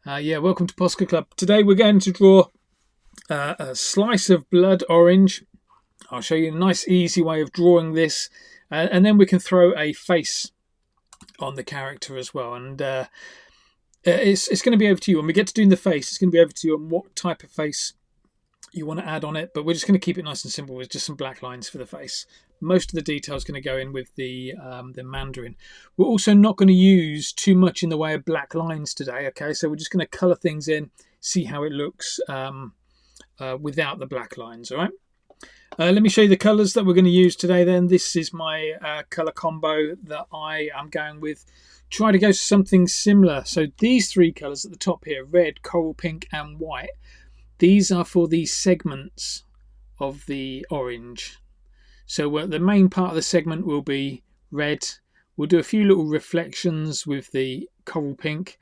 Yeah, welcome to Posca Club. Today we're going to draw a slice of blood orange. I'll show you a nice easy way of drawing this, and then we can throw a face on the character as well. And it's going to be over to you. When we get to doing the face, it's going to be over to you on what type of face you want to add on it, but we're just going to keep it nice and simple with just some black lines for the face. Most of the detail is going to go in with the mandarin. We're also not going to use too much in the way of black lines today, okay? So we're just going to colour things in, see how it looks without the black lines, all right? Let me show you the colours that we're going to use today then. This is my colour combo that I am going with. Try to go to something similar. So these three colours at the top here, red, coral pink and white, these are for the segments of the orange. So the main part of the segment will be red. We'll do a few little reflections with the coral pink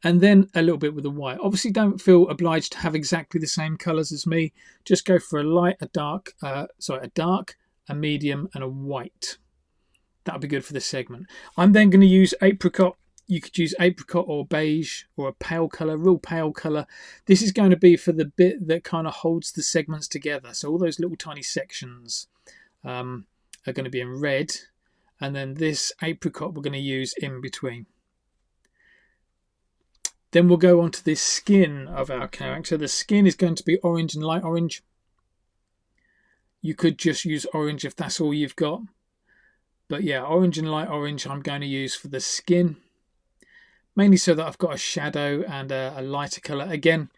and then a little bit with the white. Obviously don't feel obliged to have exactly the same colours as me. Just go for a light, a dark, a medium and a white. That'll be good for the segment. I'm then going to use apricot. You could use apricot or beige or a pale colour, real pale colour. This is going to be for the bit that kind of holds the segments together. So all those little tiny sections are going to be in red. And then this apricot we're going to use in between. Then we'll go on to the skin of our character. The skin is going to be orange and light orange. You could just use orange if that's all you've got. But yeah, orange and light orange I'm going to use for the skin. Mainly so that I've got a shadow and a lighter colour. Again,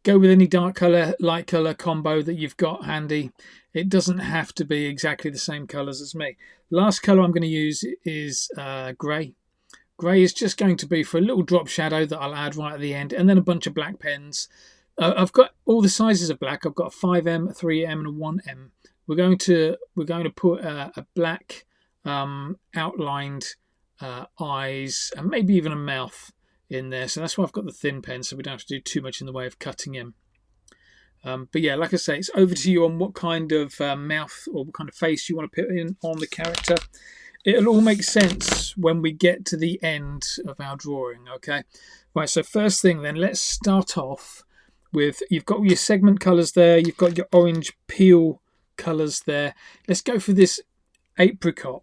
go with any dark colour, light colour combo that you've got handy. It doesn't have to be exactly the same colours as me. Last colour I'm going to use is grey. Grey is just going to be for a little drop shadow that I'll add right at the end, and then a bunch of black pens. I've got all the sizes of black. I've got a 5M, a 3M and a 1M. We're going to put a black outlined eyes and maybe even a mouth in there, so that's why I've got the thin pen, so we don't have to do too much in the way of cutting in. But yeah, like I say, it's over to you on what kind of mouth or what kind of face you want to put in on the character. It'll all make sense when we get to the end of our drawing, okay? Right, so first thing then, let's start off with, you've got your segment colours there, you've got your orange peel colours there. Let's go for this apricot.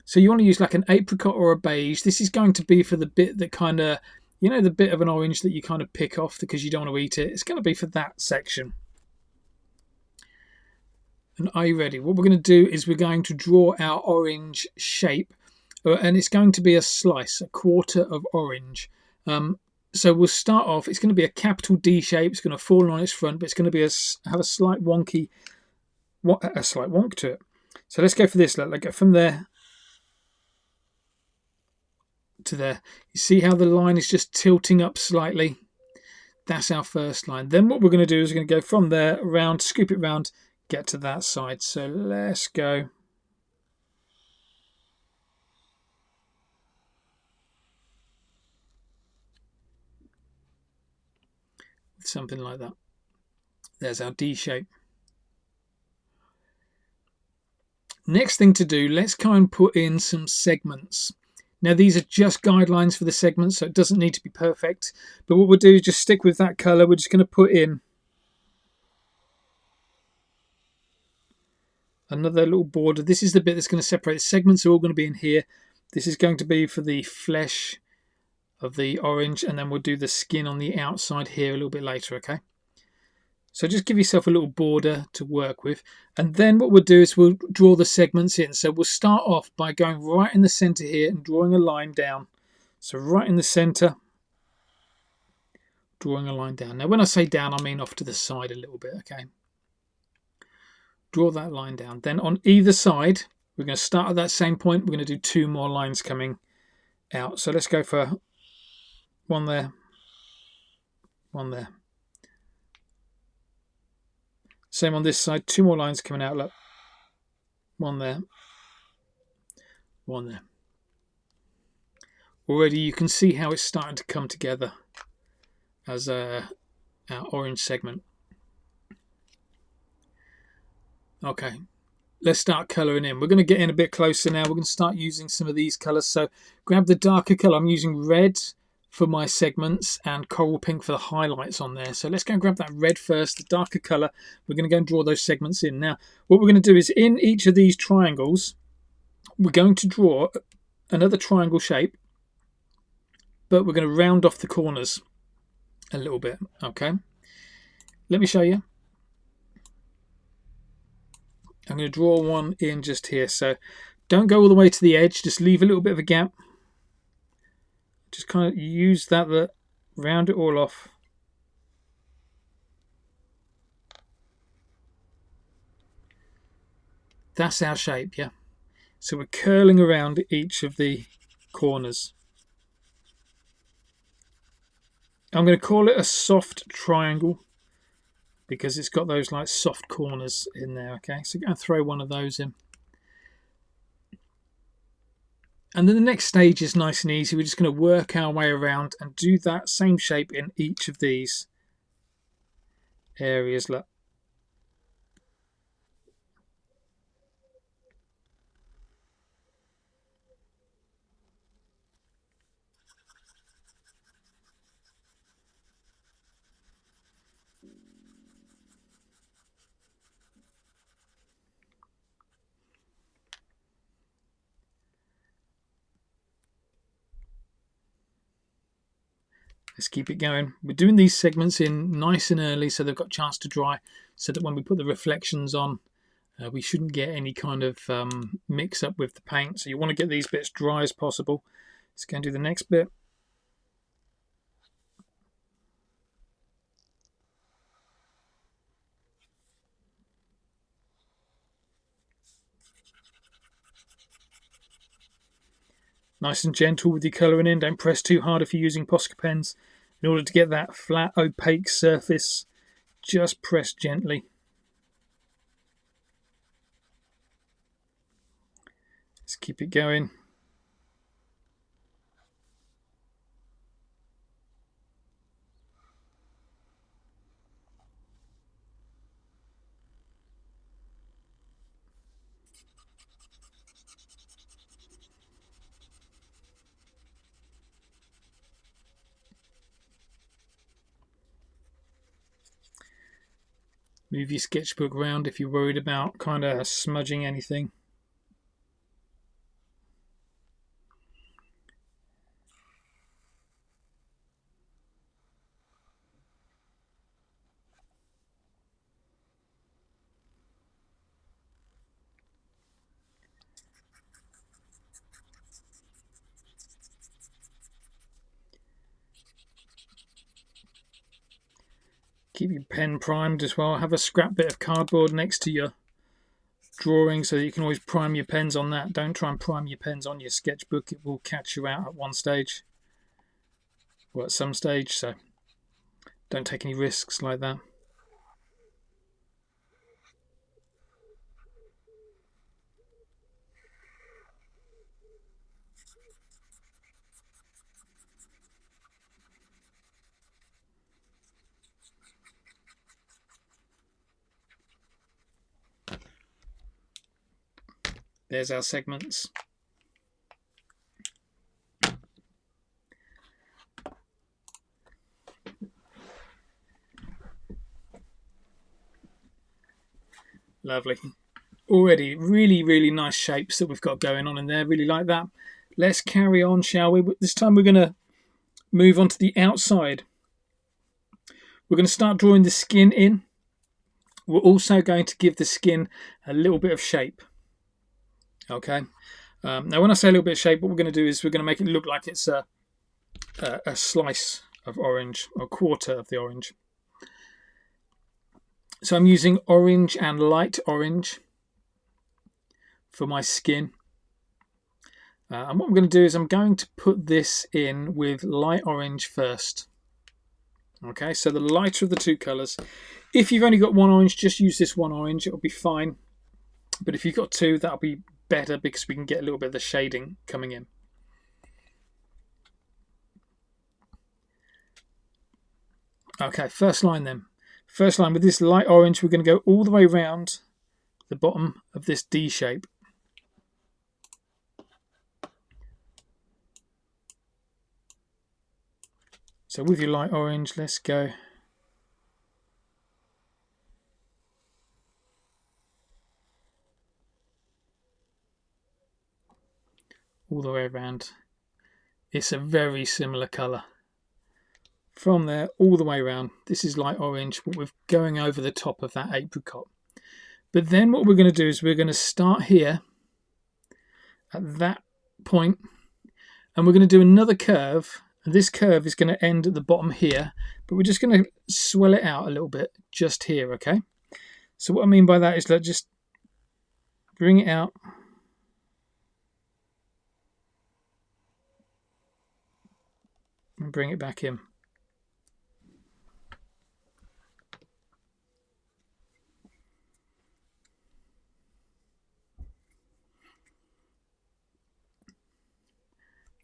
So you want to use like an apricot or a beige. This is going to be for the bit that kind of, you know, the bit of an orange that you kind of pick off because you don't want to eat it. It's going to be for that section. And are you ready? What we're going to do is we're going to draw our orange shape. And it's going to be a slice, a quarter of orange. So we'll start off, it's going to be a capital D shape. It's going to fall on its front, but it's going to be have a slight wonk to it. So let's go for this. Let's go from there to there. You see how the line is just tilting up slightly? That's our first line. Then what we're going to do is we're going to go from there around, scoop it round, get to that side. So let's go. Something like that. There's our D shape. Next thing to do, let's kind of put in some segments. Now these are just guidelines for the segments, so it doesn't need to be perfect. But what we'll do is just stick with that colour. We're just going to put in another little border. This is the bit that's going to separate. The segments are all going to be in here. This is going to be for the flesh of the orange, and then we'll do the skin on the outside here a little bit later, okay? So just give yourself a little border to work with. And then what we'll do is we'll draw the segments in. So we'll start off by going right in the centre here and drawing a line down. So right in the centre, drawing a line down. Now when I say down, I mean off to the side a little bit, okay? Draw that line down. Then on either side, we're going to start at that same point. We're going to do two more lines coming out. So let's go for one there, one there. Same on this side, two more lines coming out, look. One there, one there. Already you can see how it's starting to come together as our orange segment. Okay, let's start colouring in. We're going to get in a bit closer now. We're going to start using some of these colours. So grab the darker colour. I'm using red for my segments and coral pink for the highlights on there. So let's go and grab that red first, the darker colour. We're going to go and draw those segments in. Now, what we're going to do is in each of these triangles, we're going to draw another triangle shape, but we're going to round off the corners a little bit. Okay, let me show you. I'm going to draw one in just here. So don't go all the way to the edge, just leave a little bit of a gap. Just kind of use that, round it all off. That's our shape, yeah? So we're curling around each of the corners. I'm going to call it a soft triangle because it's got those like soft corners in there, okay? So go and throw one of those in. And then the next stage is nice and easy. We're just going to work our way around and do that same shape in each of these areas. Look. Let's keep it going. We're doing these segments in nice and early so they've got a chance to dry, so that when we put the reflections on, we shouldn't get any kind of mix up with the paint. So you want to get these bits dry as possible. Let's go and do the next bit. Nice and gentle with your colouring in. Don't press too hard if you're using Posca pens. In order to get that flat, opaque surface, just press gently. Let's keep it going. Move your sketchbook round if you're worried about kind of smudging anything. Keep your pen primed as well. Have a scrap bit of cardboard next to your drawing so that you can always prime your pens on that. Don't try and prime your pens on your sketchbook. It will catch you out at one stage or at some stage, so don't take any risks like that. There's our segments. Lovely. Already really nice shapes that we've got going on in there. Really like that. Let's carry on, shall we? This time we're going to move on to the outside. We're going to start drawing the skin in. We're also going to give the skin a little bit of shape. Okay. Now, when I say a little bit of shape, what we're going to do is we're going to make it look like it's a slice of orange, a quarter of the orange. So I'm using orange and light orange for my skin. And what I'm going to do is I'm going to put this in with light orange first. Okay, so the lighter of the two colours. If you've only got one orange, just use this one orange. It'll be fine. But if you've got two, that'll be better because we can get a little bit of the shading coming in. Okay, first line then. First line with this light orange, we're going to go all the way around the bottom of this D shape. So with your light orange, let's go all the way around. It's a very similar colour. From there all the way around, this is light orange, but we're going over the top of that apricot. But then what we're going to do is we're going to start here at that point, and we're going to do another curve, and this curve is going to end at the bottom here, but we're just going to swell it out a little bit just here, okay? So what I mean by that is, let's just bring it out and bring it back in.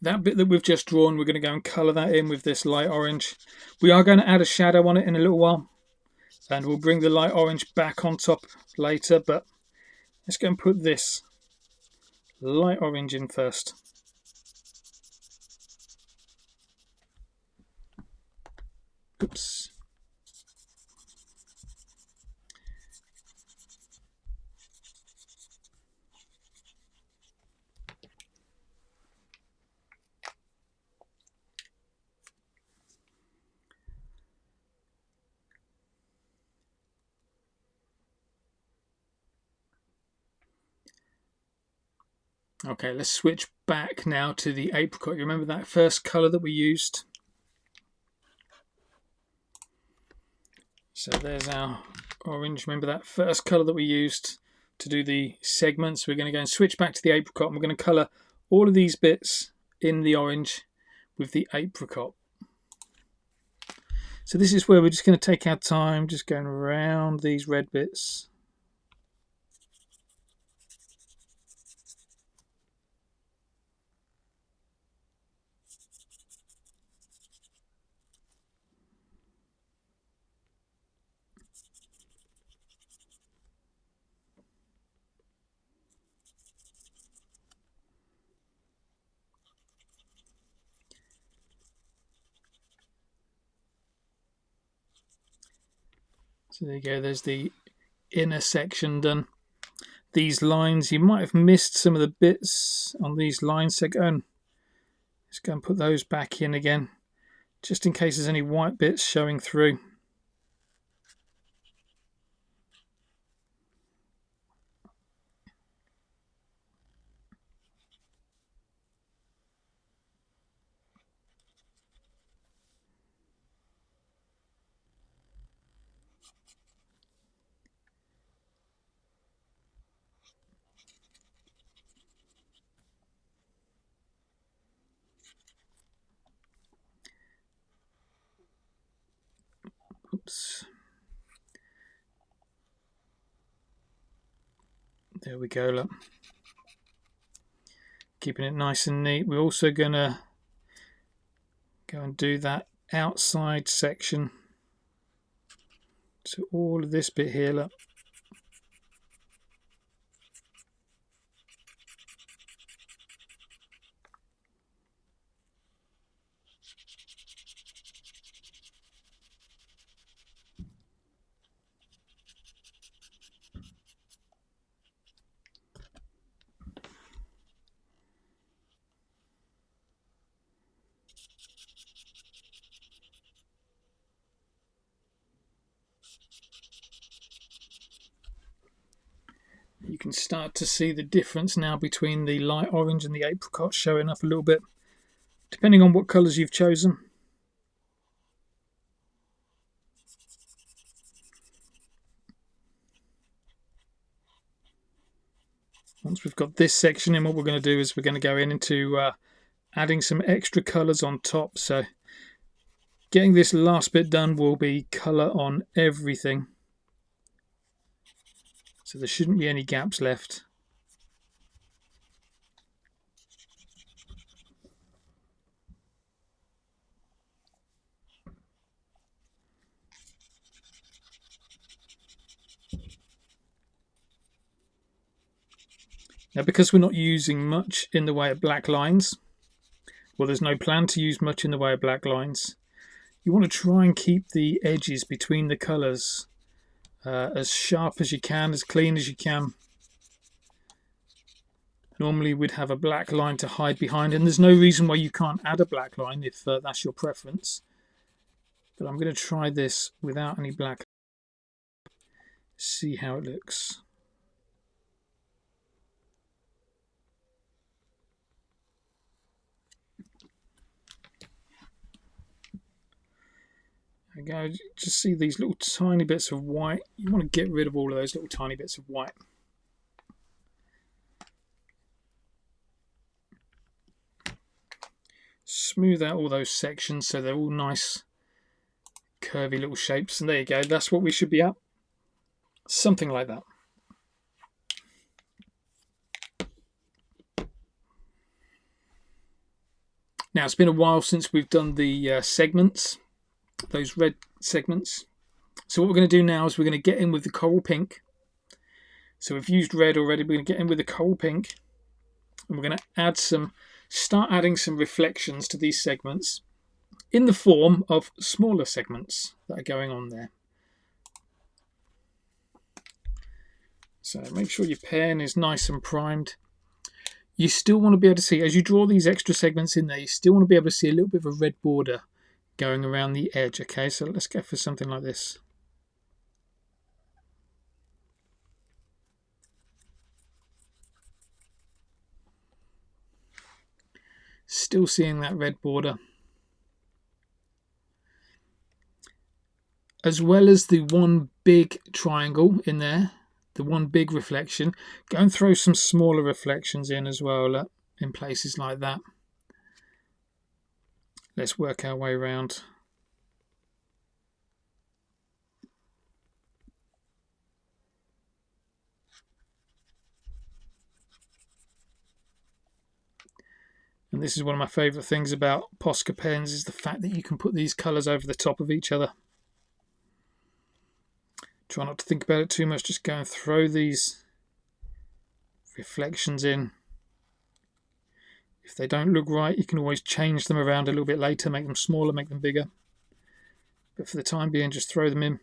That bit that we've just drawn, we're going to go and colour that in with this light orange. We are going to add a shadow on it in a little while, and we'll bring the light orange back on top later, but let's go and put this light orange in first. Oops. Okay, let's switch back now to the apricot. You remember that first colour that we used? So there's our orange. Remember that first colour that we used to do the segments? We're going to go and switch back to the apricot, and we're going to colour all of these bits in the orange with the apricot. So this is where we're just going to take our time, just going around these red bits. So there you go, there's the inner section done. These lines, you might have missed some of the bits on these lines, so let's go and put those back in again, just in case there's any white bits showing through. Oops. There we go, look. Keeping it nice and neat. We're also going to go and do that outside section. So all of this bit here, look. You can start to see the difference now between the light orange and the apricot showing up a little bit, depending on what colours you've chosen. Once we've got this section in, what we're going to do is we're going to go into adding some extra colours on top. So getting this last bit done will be colour on everything. So there shouldn't be any gaps left. Now, because we're not using much in the way of black lines, well, there's no plan to use much in the way of black lines, You want to try and keep the edges between the colours as sharp as you can, as clean as you can. Normally we'd have a black line to hide behind, and there's no reason why you can't add a black line if that's your preference. But I'm going to try this without any black. See how it looks. There we go. Just see these little tiny bits of white. You want to get rid of all of those little tiny bits of white. Smooth out all those sections so they're all nice curvy little shapes, and there you go. That's what we should be at. Something like that. Now, it's been a while since we've done the segments, those red segments. So what we're going to do now is we're going to get in with the coral pink. So we've used red already. We're going to get in with the coral pink, and we're going to add start adding some reflections to these segments in the form of smaller segments that are going on there. So make sure your pen is nice and primed. You still want to be able to see, as you draw these extra segments in there, you still want to be able to see a little bit of a red border going around the edge. Okay, so let's go for something like this. Still seeing that red border. As well as the one big triangle in there, the one big reflection, go and throw some smaller reflections in as well in places like that. Let's work our way around. And this is one of my favourite things about Posca pens, is the fact that you can put these colours over the top of each other. Try not to think about it too much, just go and throw these reflections in. If they don't look right, you can always change them around a little bit later, make them smaller, make them bigger. But for the time being, just throw them in.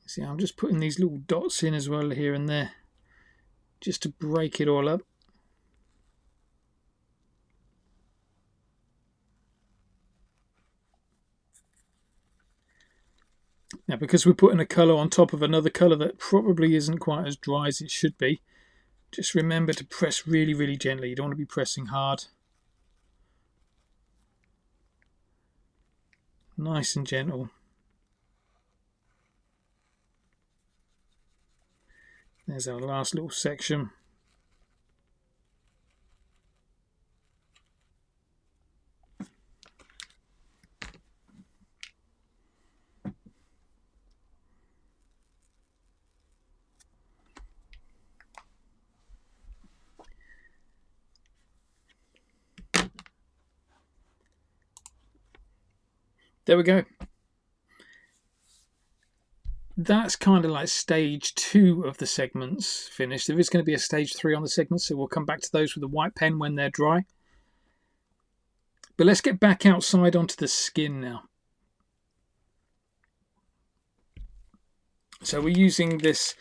See, I'm just putting these little dots in as well here and there, just to break it all up. Now, because we're putting a colour on top of another colour that probably isn't quite as dry as it should be, just remember to press really, really gently. You don't want to be pressing hard. Nice and gentle. There's our last little section. There we go. That's kind of like stage 2 of the segments finished. There is going to be a stage 3 on the segments, so we'll come back to those with a white pen when they're dry. But let's get back outside onto the skin now. So we're using this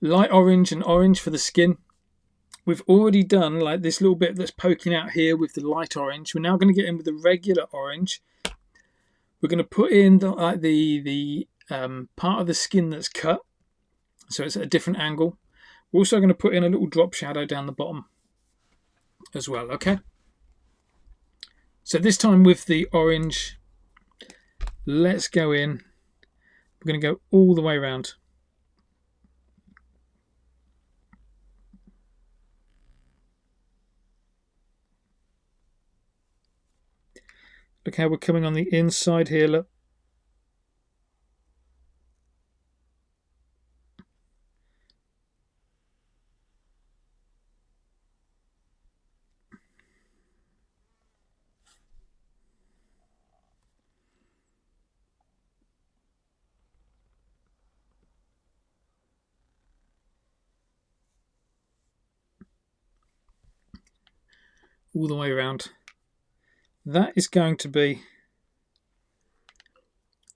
light orange and orange for the skin. We've already done like this little bit that's poking out here with the light orange. We're now going to get in with the regular orange. We're going to put in the part of the skin that's cut, so it's at a different angle. We're also going to put in a little drop shadow down the bottom as well. Okay, so this time with the orange, let's go in. We're going to go all the way around. Look how we're coming on the inside here, look. all the way around. That is going to be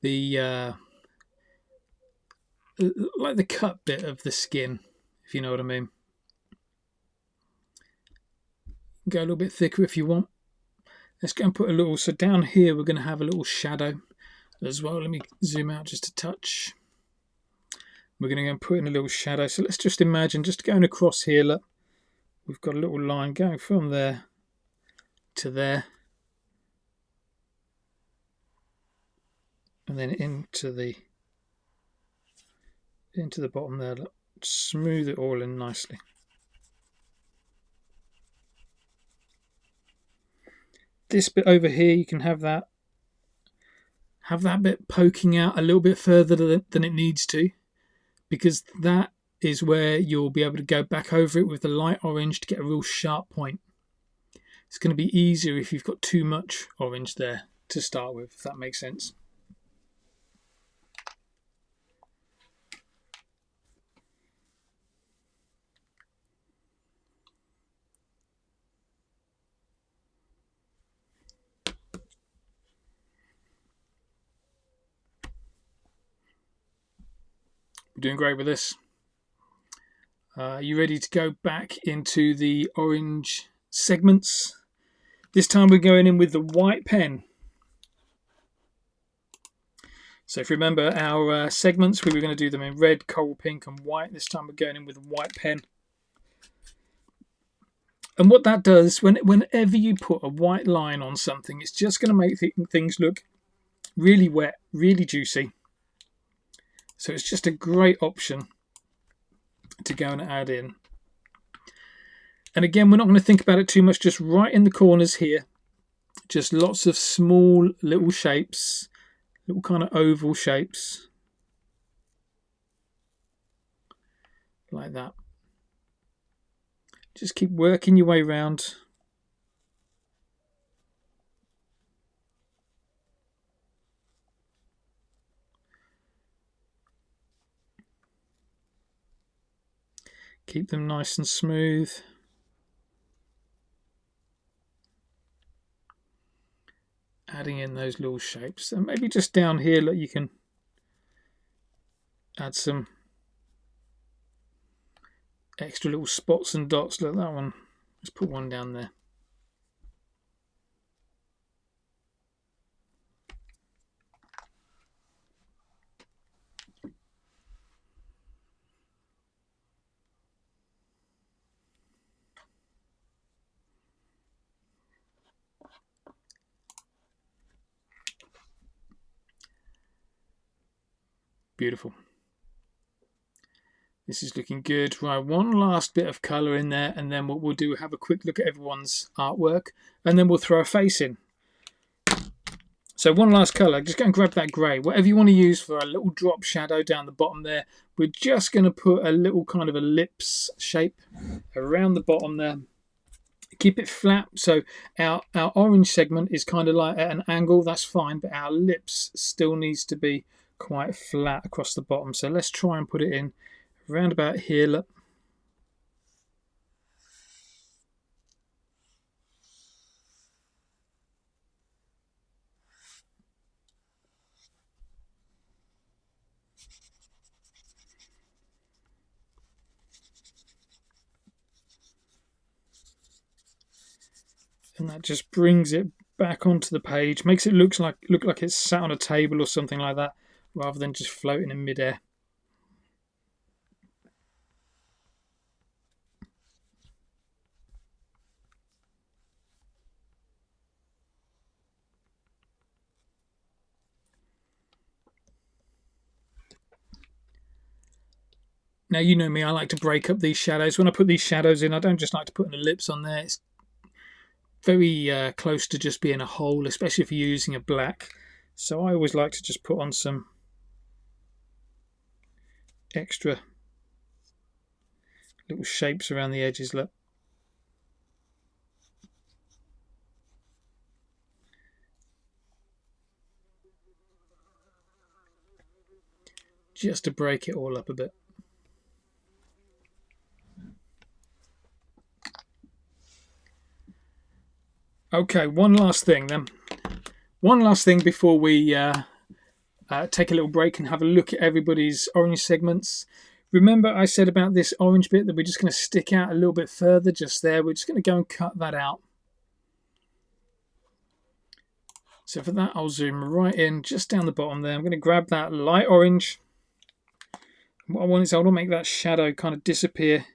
the like the cut bit of the skin, if you know what I mean. Go a little bit thicker if you want. Let's go and put a little, so down here we're going to have a little shadow as well. Let me zoom out just a touch. We're going to go and put in a little shadow. So let's just imagine just going across here, look, we've got a little line going from there to there. And then into the bottom there. Look, smooth it all in nicely. This bit over here, you can have that bit poking out a little bit further than it needs to, because that is where you'll be able to go back over it with the light orange to get a real sharp point. It's going to be easier if you've got too much orange there to start with, if that makes sense. We're doing great with this. Are you ready to go back into the orange segments? This time we're going in with the white pen. So if you remember our segments, we were going to do them in red, coral pink and white. This time we're going in with a white pen. And what that does, whenever you put a white line on something, it's just going to make things look really wet, really juicy. So it's just a great option to go and add in. And again, we're not going to think about it too much, just right in the corners here. Just lots of small little shapes, little kind of oval shapes. Like that. Just keep working your way around. Keep them nice and smooth. Adding in those little shapes. And maybe just down here, look, you can add some extra little spots and dots. Look, that one. Let's put one down there. Beautiful. This is looking good. Right, one last bit of colour in there, and then what we'll do, have a quick look at everyone's artwork, and then we'll throw a face in. So one last colour, just go and grab that grey. Whatever you want to use for a little drop shadow down the bottom there. We're just going to put a little kind of ellipse shape around the bottom there. Keep it flat, so our orange segment is kind of like at an angle, that's fine, but our lips still needs to be quite flat across the bottom. So let's try and put it in around about here. Look. And that just brings it back onto the page, makes it look like it's sat on a table or something like that, rather than just floating in midair. Now, you know me, I like to break up these shadows. When I put these shadows in, I don't just like to put an ellipse on there. It's very close to just being a hole, especially if you're using a black. So I always like to just put on some extra little shapes around the edges. Look. Just to break it all up a bit. Okay, one last thing then. One last thing before we take a little break and have a look at everybody's orange segments. Remember I said about this orange bit that we're just going to stick out a little bit further just there. We're just going to go and cut that out. So for that, I'll zoom right in just down the bottom there. I'm going to grab that light orange. What I want is I want to make that shadow kind of disappear.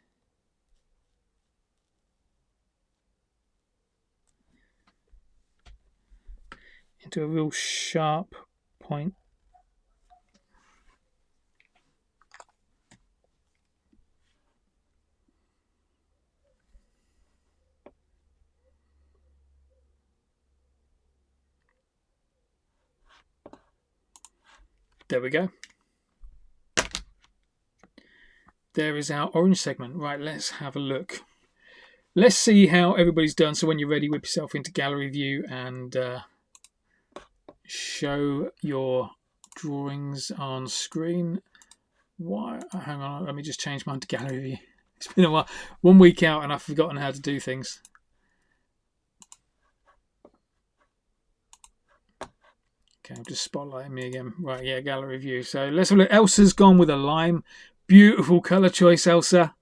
Into a real sharp point. There we go. There is our orange segment. Right, let's have a look. Let's see how everybody's done. So when you're ready, whip yourself into gallery view and show your drawings on screen. Why? Hang on, let me just change mine to gallery view. It's been a while. 1 week out and I've forgotten how to do things. Okay, I'm just spotlighting me again. Right, yeah, gallery view. So let's have a look. Elsa's gone with a lime. Beautiful colour choice, Elsa.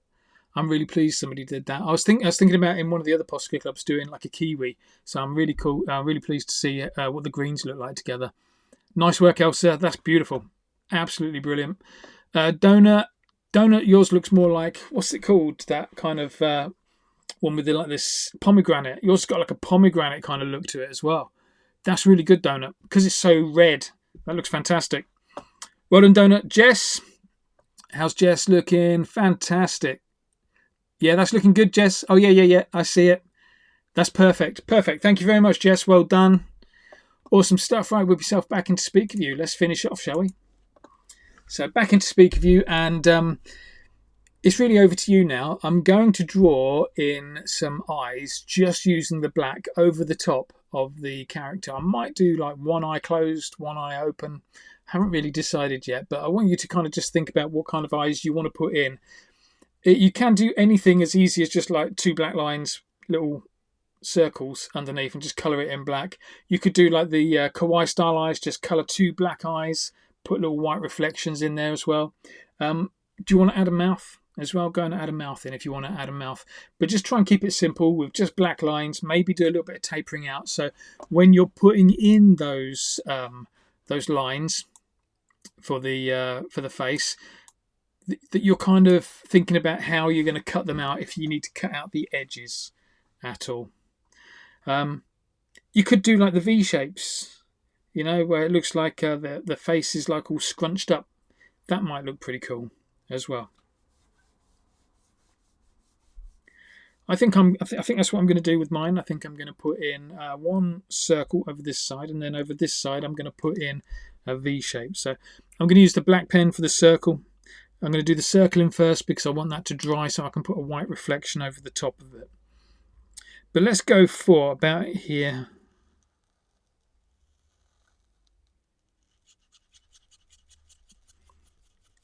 I'm really pleased somebody did that. I was thinking about in one of the other Posca Clubs doing like a kiwi. So I'm really cool. I'm really pleased to see what the greens look like together. Nice work, Elsa. That's beautiful. Absolutely brilliant. Donut, yours looks more like, what's it called? That kind of one with like this pomegranate. Yours got like a pomegranate kind of look to it as well. That's really good, Donut, because it's so red. That looks fantastic. Well done, Donut. Jess, how's Jess looking? Fantastic. Yeah, that's looking good, Jess. Oh, yeah. I see it. That's perfect. Perfect. Thank you very much, Jess. Well done. Awesome stuff. Right, whip yourself back into Speaker View. Let's finish off, shall we? So back into Speaker View, and it's really over to you now. I'm going to draw in some eyes just using the black over the top of the character. I might do like one eye closed, one eye open. Haven't really decided yet, but I want you to kind of just think about what kind of eyes you want to put in. You can do anything as easy as just like 2 black lines, little circles underneath, and just colour it in black. You could do like the kawaii style eyes, just colour 2 black eyes, put little white reflections in there as well. Do you want to add a mouth as well? Go and add a mouth in if you want to add a mouth. But just try and keep it simple with just black lines, maybe do a little bit of tapering out. So when you're putting in those lines for the face, that you're kind of thinking about how you're going to cut them out if you need to cut out the edges at all. You could do like the V shapes, you know, where it looks like the face is like all scrunched up. That might look pretty cool as well. I think that's what I'm going to do with mine. I think I'm going to put in one circle over this side, and then over this side I'm going to put in a V shape. So I'm going to use the black pen for the circle. I'm going to do the circle in first because I want that to dry so I can put a white reflection over the top of it. But let's go for about here.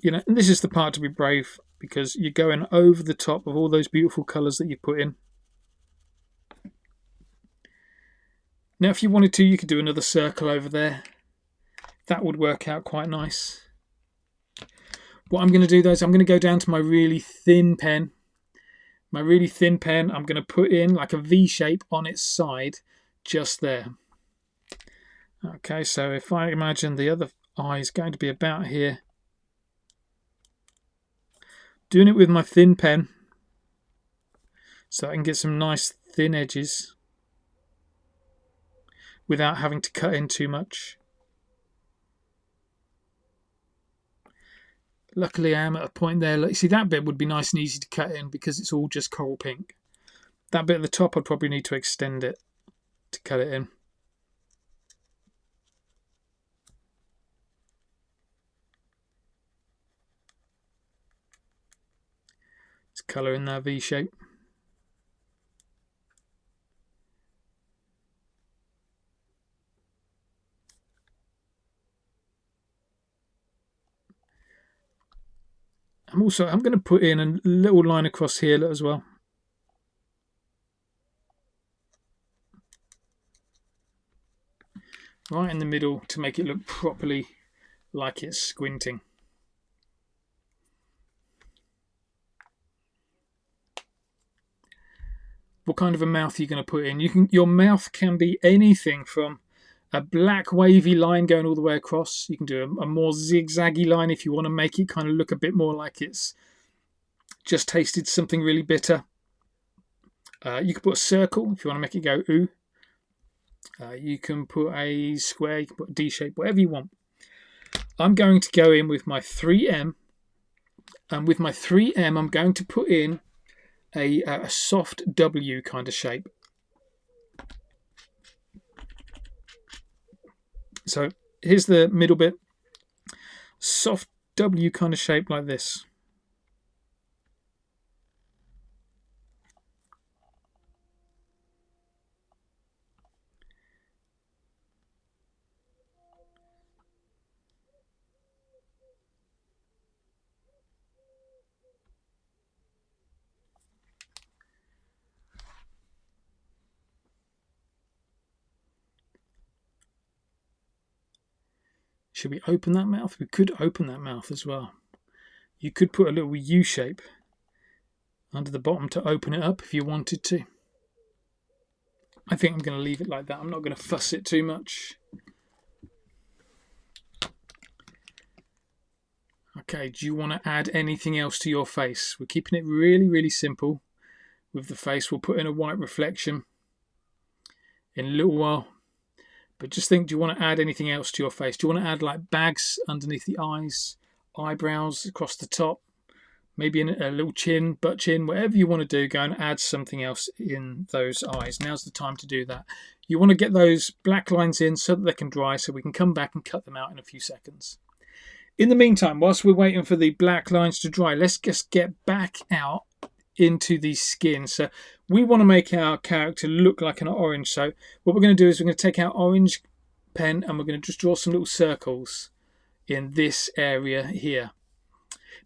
You know, and this is the part to be brave because you're going over the top of all those beautiful colours that you put in. Now, if you wanted to, you could do another circle over there. That would work out quite nice. What I'm going to do though is I'm going to go down to my really thin pen. My really thin pen, I'm going to put in like a V shape on its side just there. Okay, so if I imagine the other eye is going to be about here, doing it with my thin pen so I can get some nice thin edges without having to cut in too much. Luckily I am at a point there, you see that bit would be nice and easy to cut in because it's all just coral pink. That bit at the top I'd probably need to extend it to cut it in. Let's colour in that V shape. I'm going to put in a little line across here as well. right in the middle to make it look properly like it's squinting. What kind of a mouth are you going to put in? Your mouth can be anything from a black wavy line going all the way across. You can do a more zigzaggy line if you want to make it kind of look a bit more like it's just tasted something really bitter. You can put a circle if you want to make it go ooh. You can put a square, you can put a D shape, whatever you want. I'm going to go in with my 3M, and with my 3M I'm going to put in a soft W kind of shape. So here's the middle bit, soft W kind of shape like this. Should we open that mouth? We could open that mouth as well. You could put a little U shape under the bottom to open it up if you wanted to. I think I'm going to leave it like that. I'm not going to fuss it too much. Okay, do you want to add anything else to your face? We're keeping it really, really simple with the face. We'll put in a white reflection in a little while. But just think, do you want to add anything else to your face? Do you want to add like bags underneath the eyes, eyebrows across the top, maybe a little chin, butt chin, whatever you want to do, go and add something else in those eyes. Now's the time to do that. You want to get those black lines in so that they can dry, so we can come back and cut them out in a few seconds. In the meantime, whilst we're waiting for the black lines to dry, let's just get back out into the skin. So we want to make our character look like an orange. So what we're going to do is we're going to take our orange pen and we're going to just draw some little circles in this area here.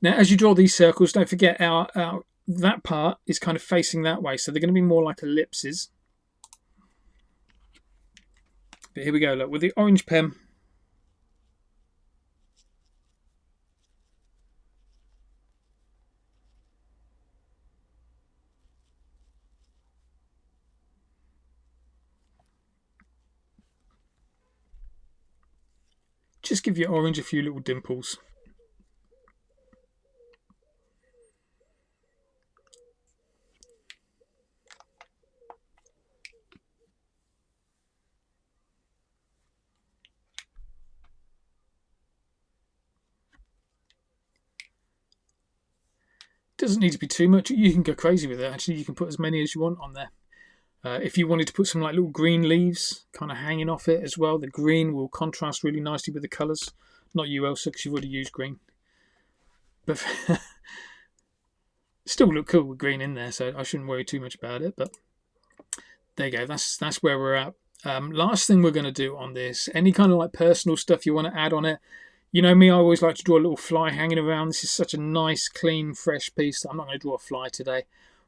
Now, as you draw these circles, don't forget that part is kind of facing that way, so they're going to be more like ellipses. But here we go. Look, with the orange pen, just give your orange a few little dimples. Doesn't need to be too much. You can go crazy with it. Actually, you can put as many as you want on there. If you wanted to put some like little green leaves kind of hanging off it as well, the green will contrast really nicely with the colours. Not you, Elsa, because you've already used green. But still look cool with green in there, so I shouldn't worry too much about it. But there you go. That's where we're at. Last thing we're going to do on this, any kind of like personal stuff you want to add on it. You know me, I always like to draw a little fly hanging around. This is such a nice, clean, fresh piece that I'm not going to draw a fly today.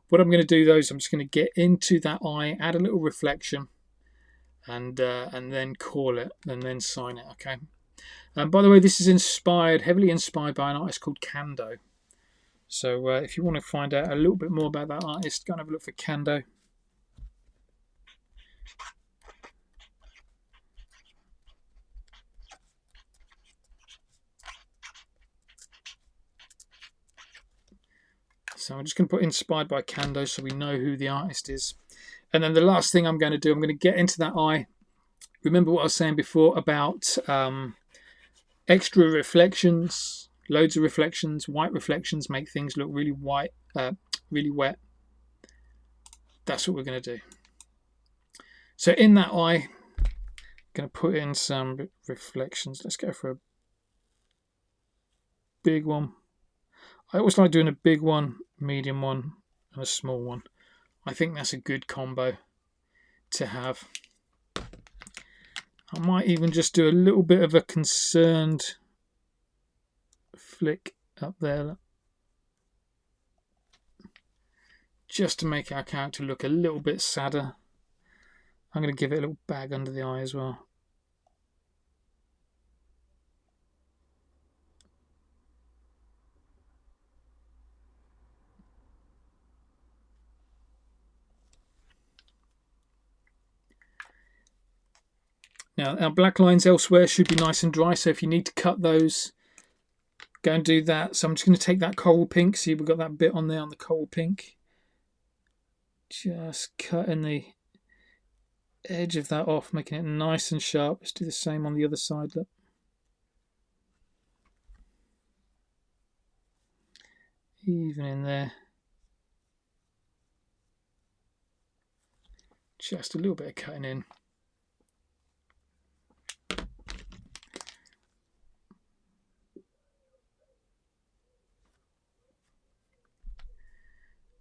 What I'm going to do though is I'm just going to get into that eye, add a little reflection, and then call it, and then sign it. Okay. By the way, this is heavily inspired by an artist called Kando. So if you want to find out a little bit more about that artist, go and have a look for Kando. So I'm just going to put inspired by Kando so we know who the artist is. And then the last thing I'm going to do, I'm going to get into that eye. Remember what I was saying before about extra reflections, loads of reflections, white reflections make things look really white, really wet. That's what we're going to do. So in that eye, I'm going to put in some reflections. Let's go for a big one. I always like doing a big one, medium one, and a small one. I think that's a good combo to have. I might even just do a little bit of a concerned flick up there, just to make our character look a little bit sadder. I'm going to give it a little bag under the eye as well. Now our black lines elsewhere should be nice and dry, so if you need to cut those, go and do that. So I'm just going to take that coral pink. See, we've got that bit on there on the coral pink. Just cutting the edge of that off, making it nice and sharp. Let's do the same on the other side. Look. Even in there. Just a little bit of cutting in.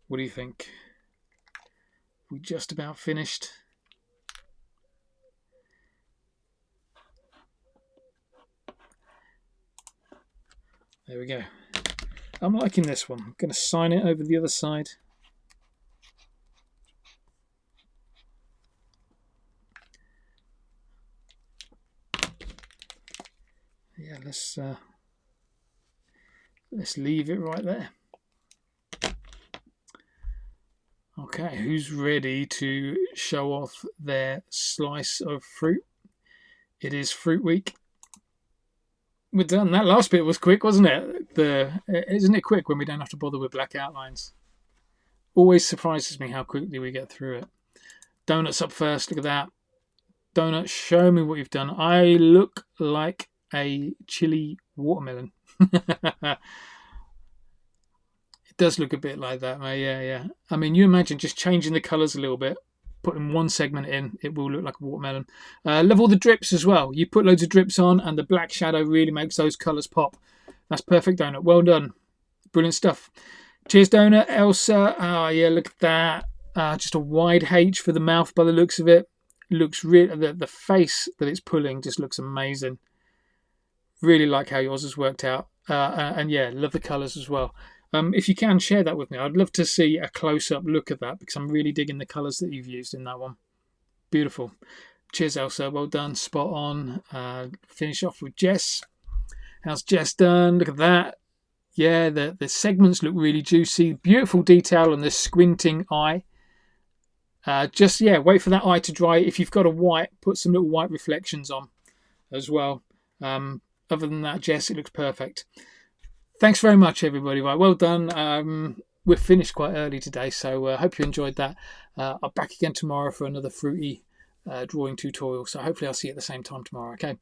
What do you think? We just about finished. There we go. I'm liking this one. I'm going to sign it over the other side. Yeah, let's leave it right there. Okay, who's ready to show off their slice of fruit? It is Fruit Week. We're done. That last bit was quick, wasn't it? Isn't it quick when we don't have to bother with black outlines? Always surprises me how quickly we get through it. Donuts up first. Look at that. Donut, show me what you've done. I look like a chili watermelon. It does look a bit like that, mate. Yeah. I mean, you imagine just changing the colours a little bit, putting one segment in, it will look like a watermelon. Love all the drips as well. You put loads of drips on and the black shadow really makes those colours pop. That's perfect, Donut. Well done. Brilliant stuff. Cheers, Donut. Elsa. Oh, yeah, look at that. Just a wide H for the mouth by the looks of it. Looks really, the face that it's pulling just looks amazing. Really like how yours has worked out. And yeah, love the colours as well. If you can, share that with me. I'd love to see a close-up look at that because I'm really digging the colours that you've used in that one. Beautiful. Cheers, Elsa. Well done. Spot on. Finish off with Jess. How's Jess done? Look at that. Yeah, the segments look really juicy. Beautiful detail on the squinting eye. Just, yeah, wait for that eye to dry. If you've got a white, put some little white reflections on as well. Other than that, Jess, it looks perfect. Thanks very much, everybody. Right, well done. We're finished quite early today, so I hope you enjoyed that. I'm back again tomorrow for another fruity drawing tutorial, so hopefully I'll see you at the same time tomorrow. Okay,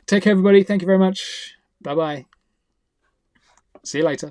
take care, everybody. Thank you very much. Bye-bye. See you later.